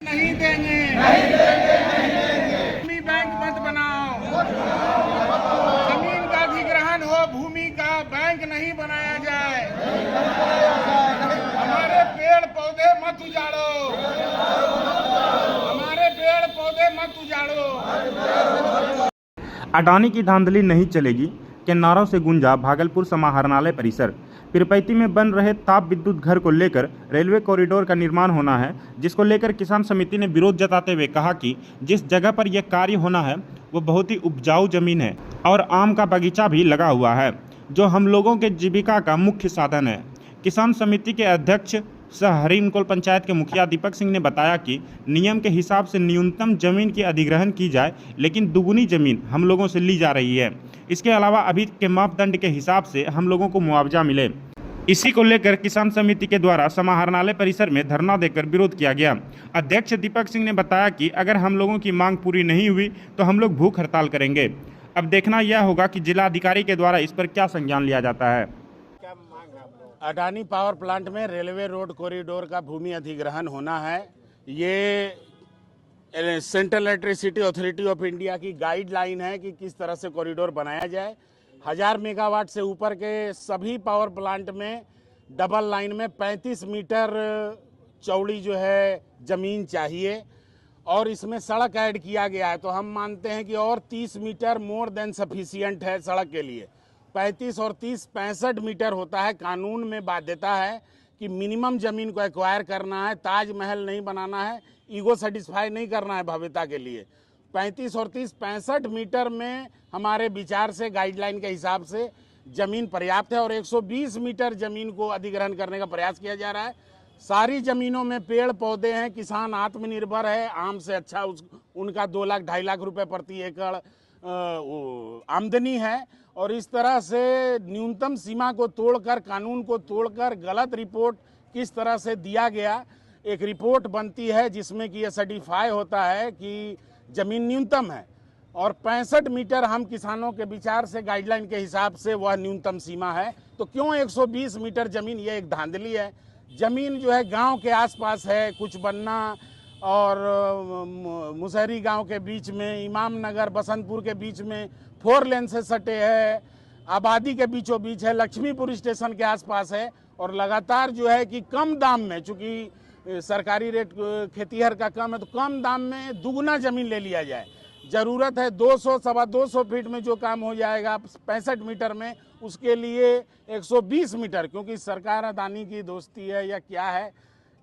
नहीं देंगे, नहीं देंगे, नहीं देंगे। भूमि बैंक मत बनाओ, जमीन का अधिग्रहण हो, भूमि का बैंक नहीं बनाया जाए। हमारे पेड़ पौधे मत उजाड़ो, हमारे पेड़ पौधे मत उजाड़ो। अडानी की धांधली नहीं चलेगी के नारों से गूंजा भागलपुर समाहरणालय परिसर। पीरपैंती में बन रहे ताप विद्युत घर को लेकर रेलवे कॉरिडोर का निर्माण होना है, जिसको लेकर किसान समिति ने विरोध जताते हुए कहा कि जिस जगह पर यह कार्य होना है वो बहुत ही उपजाऊ जमीन है और आम का बगीचा भी लगा हुआ है, जो हम लोगों के जीविका का मुख्य साधन है। किसान समिति के अध्यक्ष सह हरिनकोल पंचायत के मुखिया दीपक सिंह ने बताया कि नियम के हिसाब से न्यूनतम जमीन की अधिग्रहण की जाए, लेकिन दुगुनी जमीन हम लोगों से ली जा रही है। इसके अलावा अभी के मापदंड के हिसाब से हम लोगों को मुआवजा मिले। इसी को लेकर किसान समिति के द्वारा समाहरणालय परिसर में धरना देकर विरोध किया गया। अध्यक्ष दीपक सिंह ने बताया कि अगर हम लोगों की मांग पूरी नहीं हुई तो हम लोग भूख हड़ताल करेंगे। अब देखना यह होगा कि जिला अधिकारी के द्वारा इस पर क्या संज्ञान लिया जाता है। अडानी पावर प्लांट में रेलवे रोड कॉरिडोर का भूमि अधिग्रहण होना है। ये central electricity authority of India की गाइडलाइन है कि किस तरह से कॉरिडोर बनाया जाए। 1000 मेगावाट से ऊपर के सभी पावर प्लांट में डबल लाइन में 35 मीटर चौड़ी जो है ज़मीन चाहिए और इसमें सड़क ऐड किया गया है, तो हम मानते हैं कि और 30 मीटर मोर देन सफिशिएंट है सड़क के लिए। 35 और 30 65 मीटर होता है। कानून में बाध्यता है कि मिनिमम ज़मीन को एक्वायर करना है, ताजमहल नहीं बनाना है, ईगो सेटिस्फाई नहीं करना है भव्यता के लिए। 35 और 30 65 मीटर में हमारे विचार से गाइडलाइन के हिसाब से ज़मीन पर्याप्त है और 120 मीटर ज़मीन को अधिग्रहण करने का प्रयास किया जा रहा है। सारी ज़मीनों में पेड़ पौधे हैं, किसान आत्मनिर्भर है, आम से अच्छा उनका 2 लाख 2.5 लाख रुपए प्रति एकड़ आमदनी है। और इस तरह से न्यूनतम सीमा को तोड़कर, कानून को तोड़कर गलत रिपोर्ट किस तरह से दिया गया, एक रिपोर्ट बनती है जिसमें कि यह सर्टिफाई होता है कि ज़मीन न्यूनतम है और 65 मीटर हम किसानों के विचार से गाइडलाइन के हिसाब से वह न्यूनतम सीमा है। तो क्यों 120 मीटर ज़मीन? यह एक धांधली है। ज़मीन जो है गांव के आसपास है, कुछ बन्ना और मुसहरी गांव के बीच में, इमाम नगर बसंतपुर के बीच में 4 लेन से सटे है, आबादी के बीचों बीच है, लक्ष्मीपुर स्टेशन के आसपास है और लगातार जो है कि कम दाम में, चूँकि सरकारी रेट खेतीहर का कम है, तो कम दाम में दुगुना ज़मीन ले लिया जाए। ज़रूरत है 200 सवा 200 फीट में जो काम हो जाएगा 65 मीटर में, उसके लिए 120 मीटर, क्योंकि सरकार अडानी की दोस्ती है या क्या है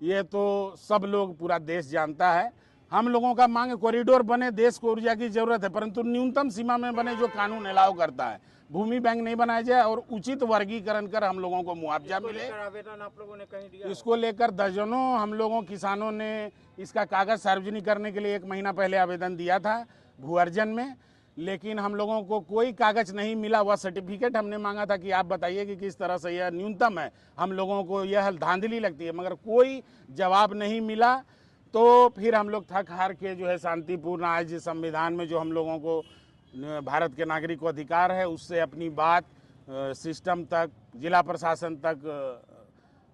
ये तो सब लोग, पूरा देश जानता है। हम लोगों का मांग कॉरिडोर बने, देश को ऊर्जा की जरूरत है, परंतु न्यूनतम सीमा में बने जो कानून अलाउ करता है। भूमि बैंक नहीं बनाया जाए और उचित वर्गीकरण कर हम लोगों को मुआवजा मिले। आवेदन आप लोगों ने कहीं दिया? इसको लेकर दर्जनों हम लोगों किसानों ने इसका कागज सार्वजनिक करने के लिए 1 महीना पहले आवेदन दिया था भू अर्जन में, लेकिन हम लोगों को कोई कागज नहीं मिला। वह सर्टिफिकेट हमने मांगा था कि आप बताइए कि किस तरह से यह न्यूनतम है। हम लोगों को यह धांधली लगती है, मगर कोई जवाब नहीं मिला। तो फिर हम लोग थक हार के जो है शांतिपूर्ण, आज संविधान में जो हम लोगों को भारत के नागरिक को अधिकार है, उससे अपनी बात सिस्टम तक, जिला प्रशासन तक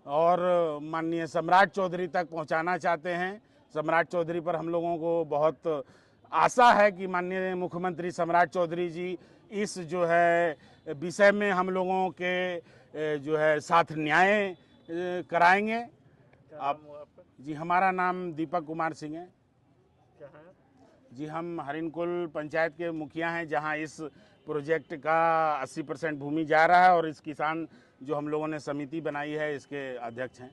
और माननीय सम्राट चौधरी तक पहुंचाना चाहते हैं। सम्राट चौधरी पर हम लोगों को बहुत आशा है कि माननीय मुख्यमंत्री सम्राट चौधरी जी इस जो है विषय में हम लोगों के जो है साथ न्याय कराएंगे। आप जी, हमारा नाम दीपक कुमार सिंह है। क्या है? जी, हम हरिनकोल पंचायत के मुखिया हैं, जहां इस प्रोजेक्ट का 80% भूमि जा रहा है और इस किसान जो हम लोगों ने समिति बनाई है इसके अध्यक्ष हैं।